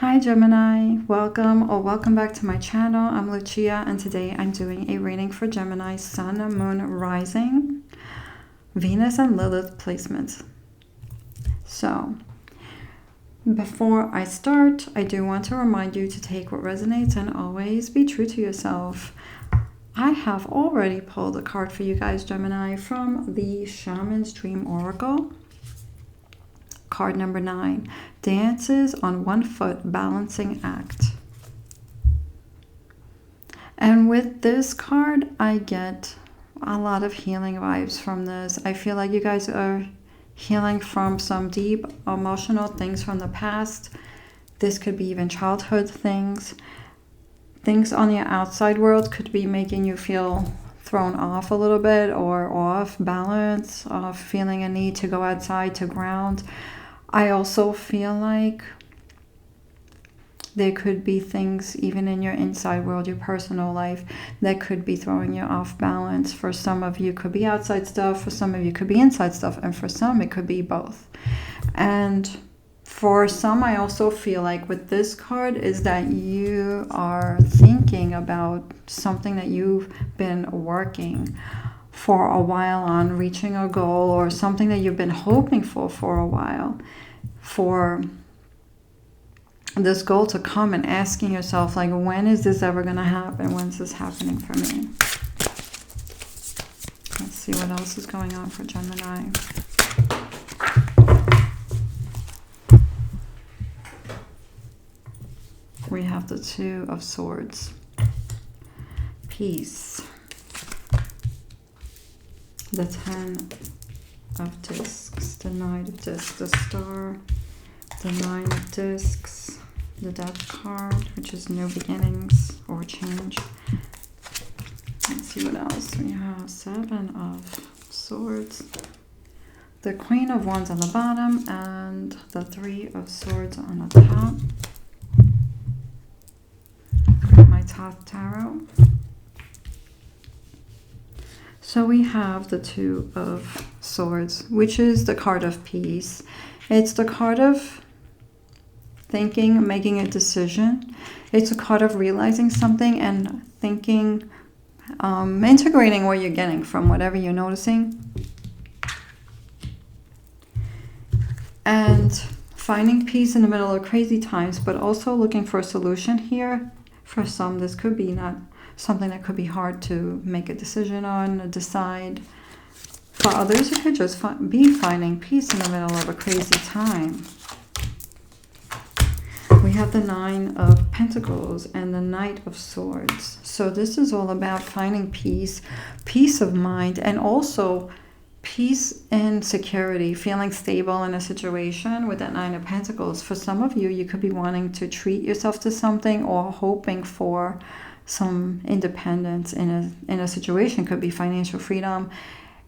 Hi Gemini, welcome back to my channel. I'm Lucia and today I'm doing a reading for Gemini Sun, Moon, Rising, Venus and Lilith placements. So before I start, I do want to remind you to take what resonates and always be true to yourself. I have already pulled a card for you guys, Gemini, from the Shaman's Dream Oracle. Card number 9, dances on one foot, balancing act. And with this card, I get a lot of healing vibes from this. I feel like you guys are healing from some deep emotional things from the past. This could be even childhood things. Things on the outside world could be making you feel thrown off a little bit or off balance, feeling a need to go outside to ground. I also feel like there could be things even in your inside world, your personal life, that could be throwing you off balance. For some of you, it could be outside stuff. For some of you, it could be inside stuff. And for some, it could be both. And for some, I also feel like with this card is that you are thinking about something that you've been working for a while on, reaching a goal or something that you've been hoping for a while, for this goal to come, and asking yourself, like, when is this ever going to happen? When's this happening for me? Let's see what else is going on for Gemini. We have the Two of Swords, peace, the Ten of Discs, the Knight of Discs, the Star, the Nine of Discs, the Death card, which is new beginnings or change. Let's see what else we have. Seven of Swords, the Queen of Wands on the bottom, and the Three of Swords on the top. My Thoth Tarot. So we have the Two of Swords, which is the card of peace. It's the card of thinking, making a decision. It's a card of realizing something and thinking, integrating what you're getting from whatever you're noticing. And finding peace in the middle of crazy times, but also looking for a solution here. For some, this could be not something that could be hard to make a decision on, decide. For others, it could just be finding peace in the middle of a crazy time. We have the Nine of Pentacles and the Knight of Swords. So this is all about finding peace, peace of mind, and also peace and security, feeling stable in a situation with that Nine of Pentacles. For some of you, you could be wanting to treat yourself to something or hoping for some independence in a situation. Could be financial freedom.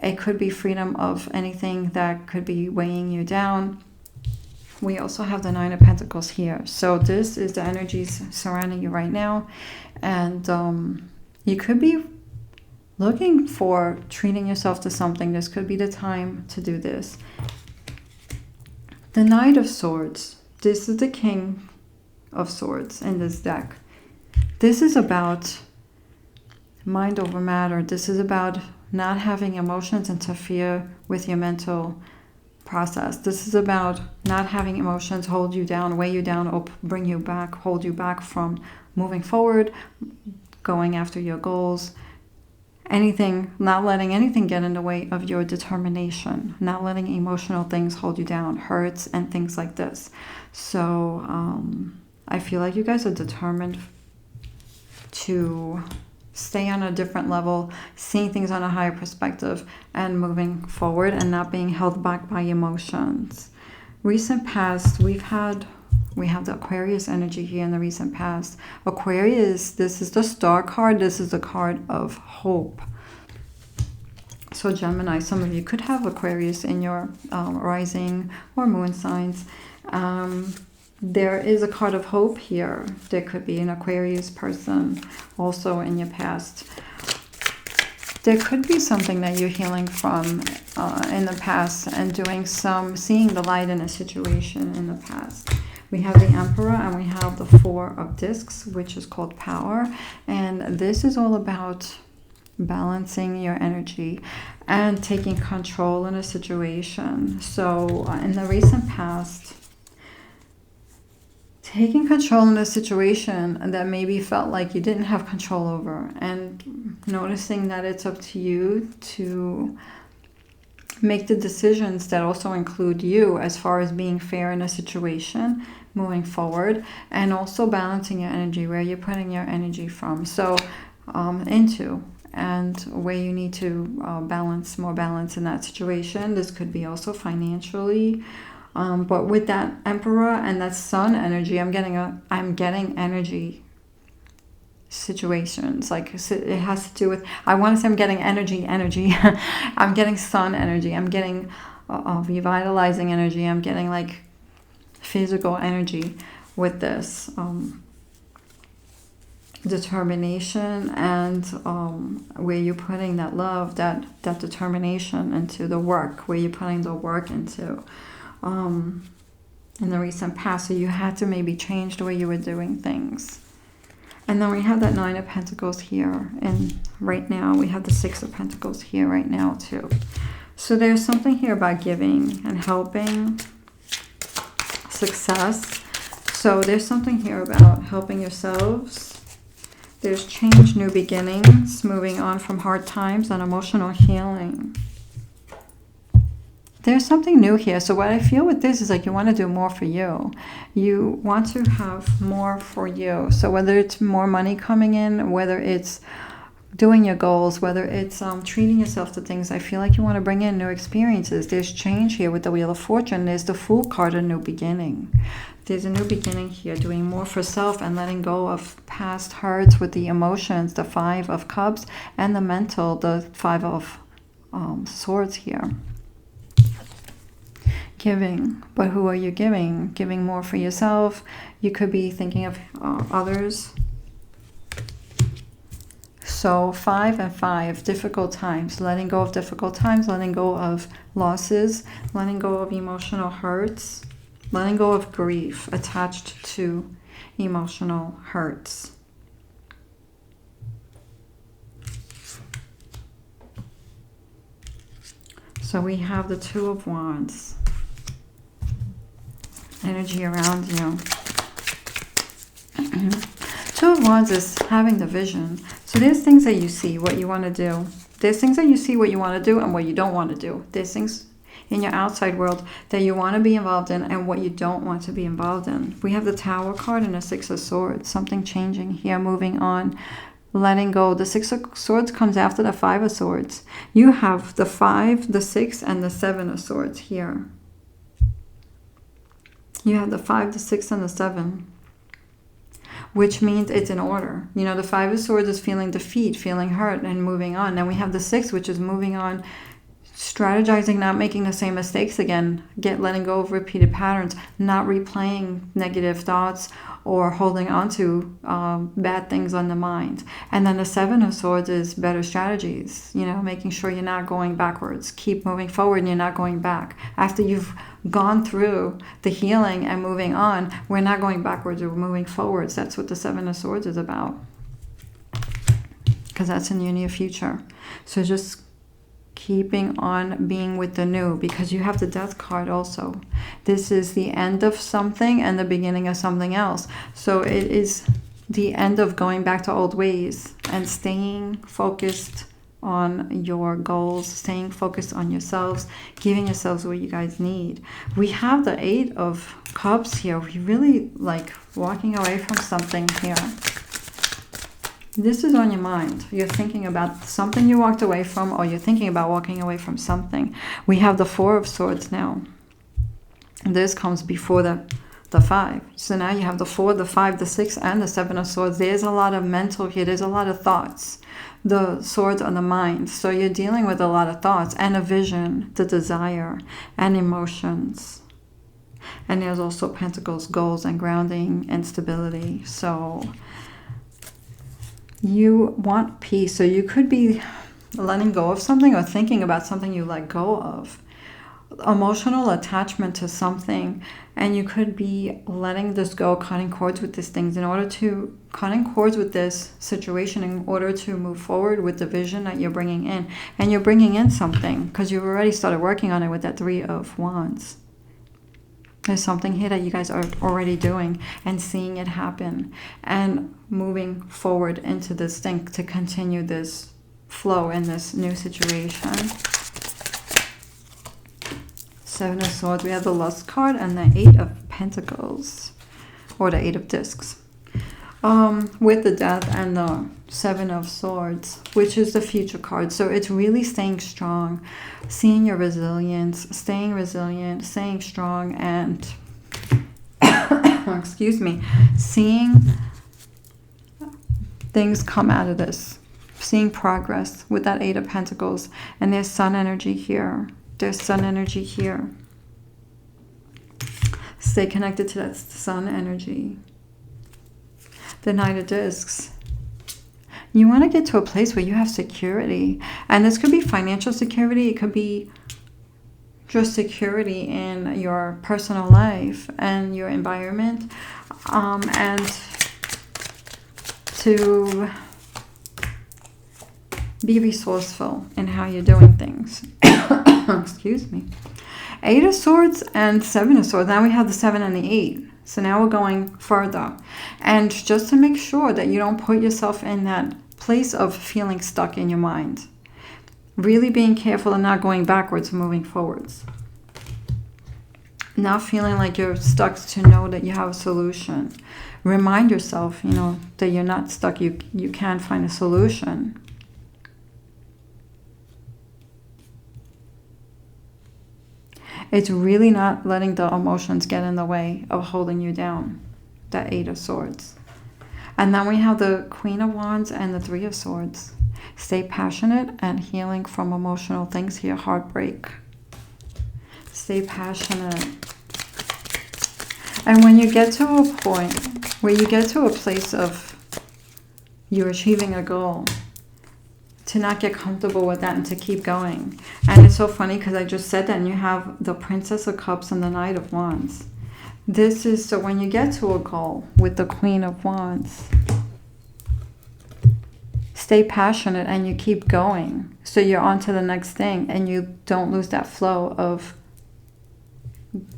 It could be freedom of anything that could be weighing you down. We also have the Nine of Pentacles here. So this is the energies surrounding you right now. And you could be looking for treating yourself to something. This could be the time to do this. The Knight of Swords. This is the King of Swords in this deck. This is about mind over matter. This is about not having emotions interfere with your mental process. This is about not having emotions hold you down, weigh you down, or bring you back, hold you back from moving forward, going after your goals. Anything, not letting anything get in the way of your determination, not letting emotional things hold you down, hurts and things like this. So I feel like you guys are determined to stay on a different level, seeing things on a higher perspective and moving forward and not being held back by emotions. Recent past, we have the Aquarius energy here in the recent past. Aquarius, this is the Star card. This is the card of hope. So Gemini, some of you could have Aquarius in your rising or moon signs. There is a card of hope here. There could be an Aquarius person also in your past. There could be something that you're healing from in the past and seeing the light in a situation in the past. We have the Emperor and we have the Four of Discs, which is called power. And this is all about balancing your energy and taking control in a situation. So in the recent past, taking control in a situation that maybe felt like you didn't have control over, and noticing that it's up to you to make the decisions that also include you as far as being fair in a situation moving forward, and also balancing your energy, where you're putting your energy from. So into and where you need to more balance in that situation. This could be also financially, but with that Emperor and that Sun energy, I'm getting energy situations. Like it has to do with, I want to say I'm getting energy. I'm getting Sun energy. I'm getting revitalizing energy. I'm getting like physical energy with this. Determination, and where you're putting that love, that determination into the work, where you're putting the work into in the recent past. So you had to maybe change the way you were doing things. And then we have that Nine of Pentacles here, and right now we have the Six of Pentacles here right now too. So there's something here about giving and helping, success. So there's something here about helping yourselves. There's change, new beginnings, moving on from hard times, and emotional healing. There's something new here. So what I feel with this is like you want to do more for you. You want to have more for you. So whether it's more money coming in, whether it's doing your goals, whether it's treating yourself to things, I feel like you want to bring in new experiences. There's change here with the Wheel of Fortune. There's the Fool card, a new beginning. There's a new beginning here, doing more for self and letting go of past hurts with the emotions, the Five of Cups, and the mental, the Five of Swords here. Giving, but who are you giving? Giving more for yourself. You could be thinking of others. So 5 and 5, difficult times, letting go of difficult times, letting go of losses, letting go of emotional hurts, letting go of grief attached to emotional hurts. So we have the Two of Wands. Energy around you. Two of Wands is having the vision. So there's things that you see, what you want to do. There's things that you see, what you want to do, and what you don't want to do. There's things in your outside world that you want to be involved in and what you don't want to be involved in. We have the Tower card and the Six of Swords. Something changing here, moving on, letting go. The Six of Swords comes after the Five of Swords. You have the 5, the 6, and the 7 of Swords here. You have the 5, the 6, and the 7. Which means it's in order. You know, the 5 of Swords is feeling defeat, feeling hurt, and moving on. Then we have the 6, which is moving on, strategizing, not making the same mistakes again, letting go of repeated patterns, not replaying negative thoughts or holding on to bad things on the mind. And then the 7 of Swords is better strategies, you know, making sure you're not going backwards. Keep moving forward and you're not going back. After you've gone through the healing and moving on, we're not going backwards, we're moving forwards. That's what the 7 of Swords is about. Because that's in your near future. So just keeping on being with the new, because you have the Death card also. This is the end of something and the beginning of something else. So it is the end of going back to old ways and staying focused on your goals, staying focused on yourselves, giving yourselves what you guys need. We have the 8 of Cups here. We really like walking away from something here. This is on your mind. You're thinking about something you walked away from, or you're thinking about walking away from something. We have the 4 of Swords now. This comes before the 5. So now you have the 4, the 5, the 6, and the 7 of Swords. There's a lot of mental here. There's a lot of thoughts. The swords on the mind. So you're dealing with a lot of thoughts and a vision, the desire, and emotions. And there's also Pentacles, goals, and grounding and stability. So you want peace. So you could be letting go of something or thinking about something you let go of. emotional attachment to something, and you could be letting this go, cutting cords with these things cutting cords with this situation in order to move forward with the vision that you're bringing in. And you're bringing in something because you've already started working on it with that 3 of Wands. There's something here that you guys are already doing and seeing it happen and moving forward into this thing to continue this flow in this new situation. 7 of Swords. We have the Lust card and the 8 of Pentacles, or the 8 of Discs. With the Death and the 7 of Swords, which is the future card. So it's really staying strong, seeing your resilience, staying resilient, staying strong, and excuse me, seeing things come out of this, seeing progress with that 8 of Pentacles. And there's Sun energy here. There's Sun energy here. Stay connected to that Sun energy. The Knight of Discs. You want to get to a place where you have security. And this could be financial security. It could be just security in your personal life and your environment. And to be resourceful in how you're doing things. Excuse me. 8 of Swords and 7 of Swords. Now we have the 7 and the 8. So now we're going further. And just to make sure that you don't put yourself in that place of feeling stuck in your mind. Really being careful and not going backwards, moving forwards. Not feeling like you're stuck, to know that you have a solution. Remind yourself, that you're not stuck. You can find a solution. It's really not letting the emotions get in the way of holding you down. That 8 of Swords. And then we have the Queen of Wands and the 3 of Swords. Stay passionate and healing from emotional things here. Heartbreak. Stay passionate. And when you get to a point where you get to a place of you're achieving a goal, to not get comfortable with that and to keep going. And it's so funny because I just said that, and you have the Princess of Cups and the Knight of Wands. This is, so when you get to a goal with the Queen of Wands, stay passionate and you keep going. So you're on to the next thing and you don't lose that flow of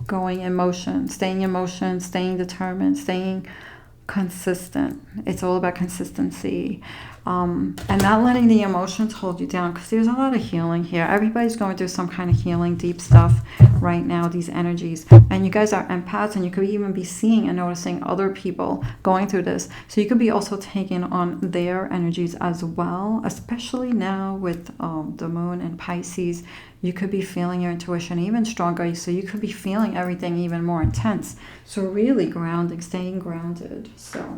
going in motion, staying determined, staying consistent. It's all about consistency. And not letting the emotions hold you down, because there's a lot of healing here. Everybody's going through some kind of healing, deep stuff right now, these energies. And you guys are empaths, and you could even be seeing and noticing other people going through this. So you could be also taking on their energies as well, especially now with the moon and Pisces. You could be feeling your intuition even stronger. So you could be feeling everything even more intense. So really grounding, staying grounded. So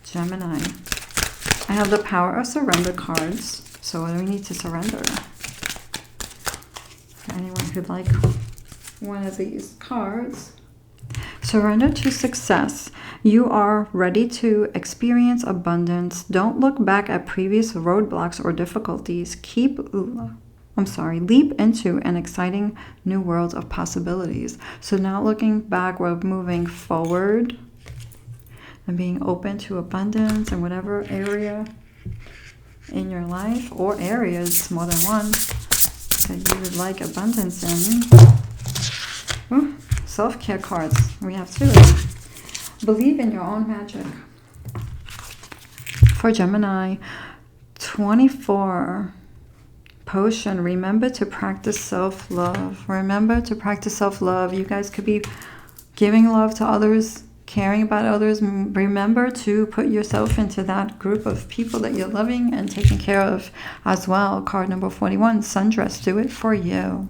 Gemini. I have the Power of Surrender cards. So what do we need to surrender? For anyone who'd like one of these cards. Surrender to success. You are ready to experience abundance. Don't look back at previous roadblocks or difficulties. Leap into an exciting new world of possibilities. So not looking back, we're moving forward and being open to abundance in whatever area in your life, or areas, more than one, that you would like abundance in. Ooh, self-care cards. We have 2. Believe in your own magic. For Gemini, 24. Potion. Remember to practice self-love. Remember to practice self-love. You guys could be giving love to others, caring about others. Remember to put yourself into that group of people that you're loving and taking care of as well. Card number 41, Sundress. Do it for you.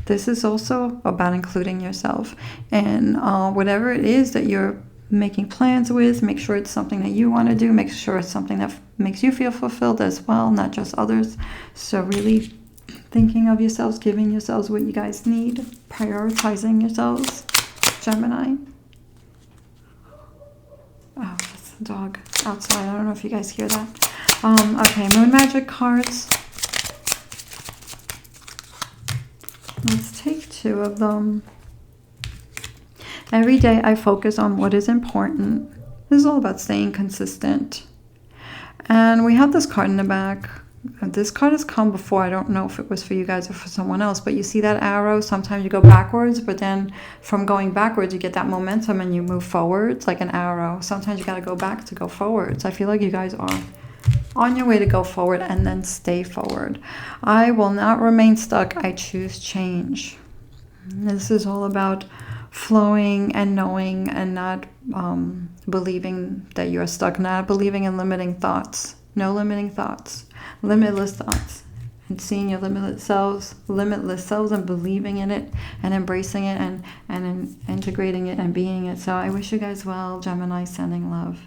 This is also about including yourself in whatever it is that you're making plans with. Make sure it's something that you want to do. Make sure it's something that makes you feel fulfilled as well, not just others. So really thinking of yourselves, giving yourselves what you guys need, prioritizing yourselves, Gemini. Oh, that's the dog outside. I don't know if you guys hear that. Okay, Moon Magic cards. take 2 of them. Every day I focus on what is important. This is all about staying consistent. And we have this card in the back. This card has come before. I don't know if it was for you guys or for someone else, but you see that arrow? Sometimes you go backwards, but then from going backwards, you get that momentum and you move forwards like an arrow. Sometimes you got to go back to go forwards. I feel like you guys are on your way to go forward and then stay forward. I will not remain stuck. I choose change. This is all about flowing and knowing and not believing that you're stuck, not believing in limiting thoughts. No limiting thoughts. Limitless thoughts. And seeing your limitless selves and believing in it and embracing it and integrating it and being it. So I wish you guys well. Gemini, sending love.